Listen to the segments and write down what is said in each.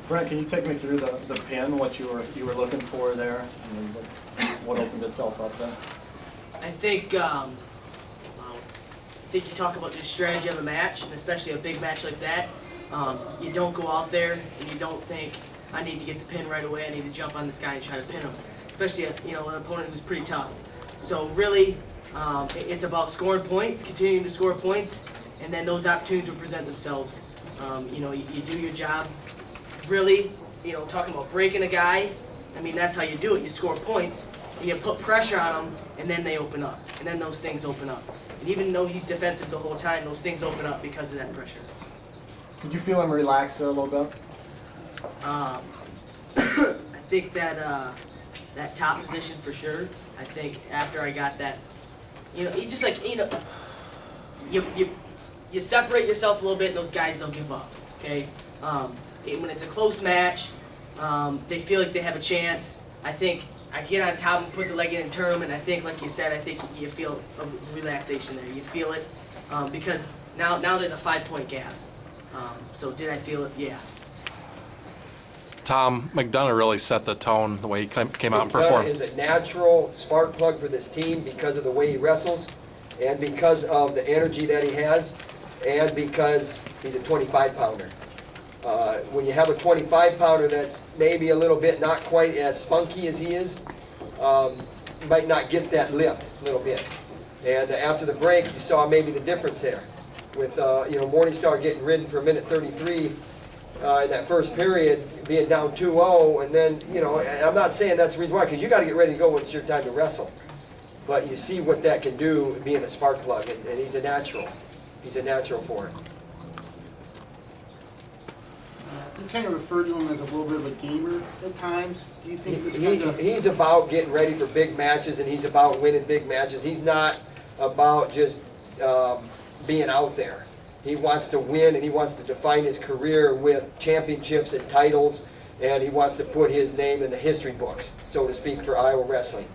Brent, can you take me through the pin, what you were looking for there, and what opened itself up there? I think you talk about the strategy of a match, and especially a big match like that. You don't go out there and you don't think, I need to get the pin right away, I need to jump on this guy and try to pin him. Especially an opponent who's pretty tough. So really, it's about scoring points, continuing to score points, and then those opportunities will present themselves. You do your job. Really, talking about breaking a guy, I mean, that's how you do it. You score points, and you put pressure on them, and then they open up. And then those things open up. And even though he's defensive the whole time, those things open up because of that pressure. Did you feel him relax there a little bit? I think that that top position for sure. I think after I got that, you just you separate yourself a little bit, and those guys don't give up. Okay. When it's a close match, they feel like they have a chance. I think I get on top and put the leg in and turn them, and I think, like you said, I think you feel a relaxation there. You feel it because now there's a 5-point gap. So did I feel it? Yeah. Tom, McDonough really set the tone the way he came out and performed. McDonough is a natural spark plug for this team because of the way he wrestles and because of the energy that he has and because he's a 25-pounder. When you have a 25-pounder that's maybe a little bit not quite as spunky as he is, you might not get that lift a little bit. And after the break, you saw maybe the difference there with Morningstar getting ridden for a minute 33 in that first period, being down 2-0, and then, and I'm not saying that's the reason why, because you got to get ready to go when it's your time to wrestle. But you see what that can do being a spark plug, and he's a natural. He's a natural for it. You kind of refer to him as a little bit of a gamer at times. Do you think this kind of... He's about getting ready for big matches, and he's about winning big matches. He's not about just being out there. He wants to win, and he wants to define his career with championships and titles, and he wants to put his name in the history books, so to speak, for Iowa wrestling.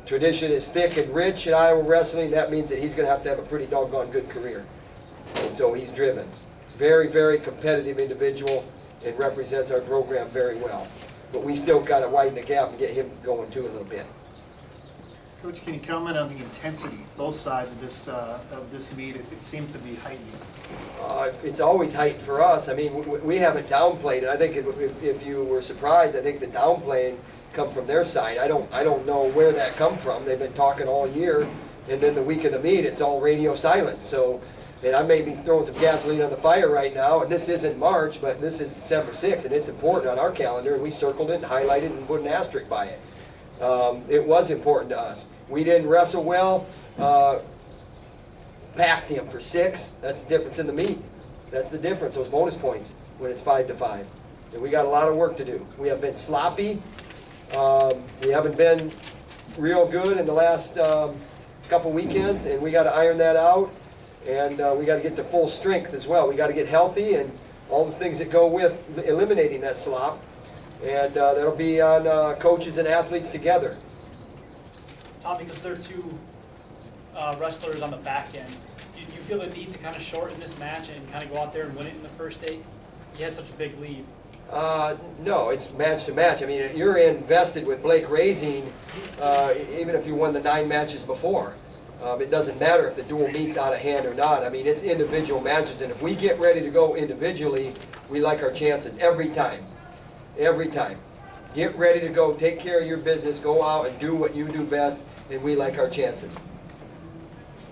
Tradition is thick and rich in Iowa wrestling. That means that he's going to have a pretty doggone good career. And so he's driven. Very, very competitive individual and represents our program very well. But we still got to widen the gap and get him going too a little bit. Coach, can you comment on the intensity, both sides of this meet? It seems to be heightened. It's always heightened for us. I mean, we haven't downplayed it. I think if you were surprised, I think the downplaying come from their side. I don't know where that come from. They've been talking all year, and then the week of the meet, it's all radio silence. So. And I may be throwing some gasoline on the fire right now, and this isn't March, but this is December 6th, and it's important on our calendar, and we circled it and highlighted it and put an asterisk by it. It was important to us. We didn't wrestle well, packed him for 6. That's the difference in the meet. That's the difference, those bonus points, when it's 5-5. And we got a lot of work to do. We have been sloppy. We haven't been real good in the last couple weekends, and we got to iron that out. And we got to get to full strength as well. We got to get healthy and all the things that go with eliminating that slop. And that'll be on coaches and athletes together. Tom, because there are two wrestlers on the back end, do you feel the need to kind of shorten this match and kind of go out there and win it in the first 8? You had such a big lead. No, it's match to match. I mean, you're invested with Blake Razing even if you won the 9 matches before. It doesn't matter if the dual meet's out of hand or not. I mean, it's individual matches, and if we get ready to go individually, we like our chances every time. Every time. Get ready to go, take care of your business, go out and do what you do best, and we like our chances.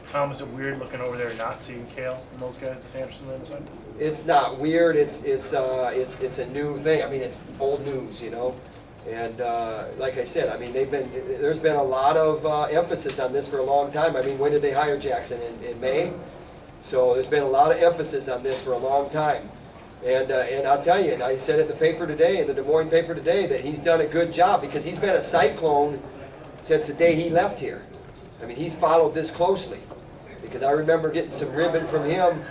Tom, is it weird looking over there and not seeing Cale and those guys, the Sanderson and the side? It's not weird. It's a new thing. I mean, it's old news, And like I said, I mean, there's been a lot of emphasis on this for a long time. I mean, when did they hire Jackson? In May? So there's been a lot of emphasis on this for a long time. And I'll tell you, and I said it in the paper today, in the Des Moines paper today, that he's done a good job because he's been a Cyclone since the day he left here. I mean, he's followed this closely because I remember getting some ribbon from him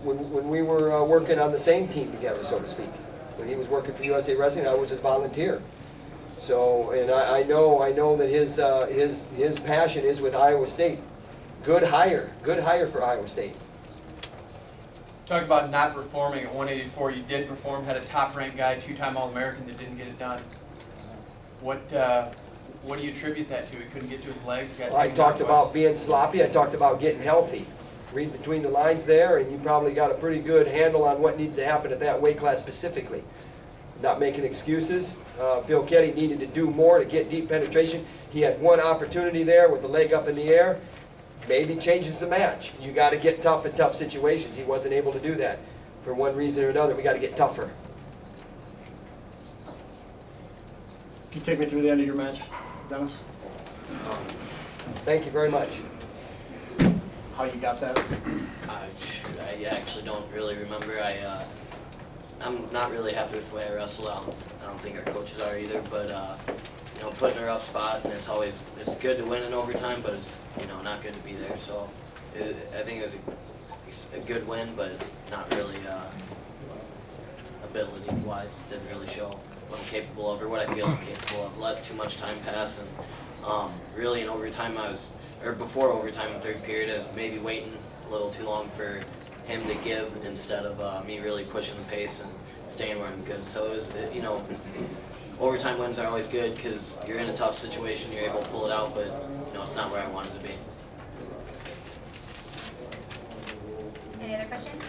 when we were working on the same team together, so to speak. When he was working for USA Wrestling, I was his volunteer. So, and I know that his passion is with Iowa State. Good hire for Iowa State. Talk about not performing at 184. You did perform, had a top-ranked guy, two-time All-American that didn't get it done. What do you attribute that to? He couldn't get to his legs, got I taken talked down about twice. being sloppy, I talked about getting healthy. Read between the lines there, and you probably got a pretty good handle on what needs to happen at that weight class specifically. Not making excuses. Phil Ketty needed to do more to get deep penetration. He had one opportunity there with the leg up in the air. Maybe changes the match. You got to get tough in tough situations. He wasn't able to do that. For one reason or another, we got to get tougher. Can you take me through the end of your match, Dennis? Thank you very much. How you got that? I actually don't really remember. I'm not really happy with the way I wrestled. I don't think our coaches are either. But you know, put in a rough spot, and it's good to win in overtime, but it's not good to be there. So I think it was a good win, but not really ability-wise. Didn't really show what I'm capable of or what I feel I'm capable of. Let too much time pass, and really in overtime before overtime in third period, I was maybe waiting a little too long for him to give instead of me really pushing the pace and staying where I'm good. So it was, overtime wins are always good because you're in a tough situation, you're able to pull it out, but it's not where I wanted to be. Any other questions?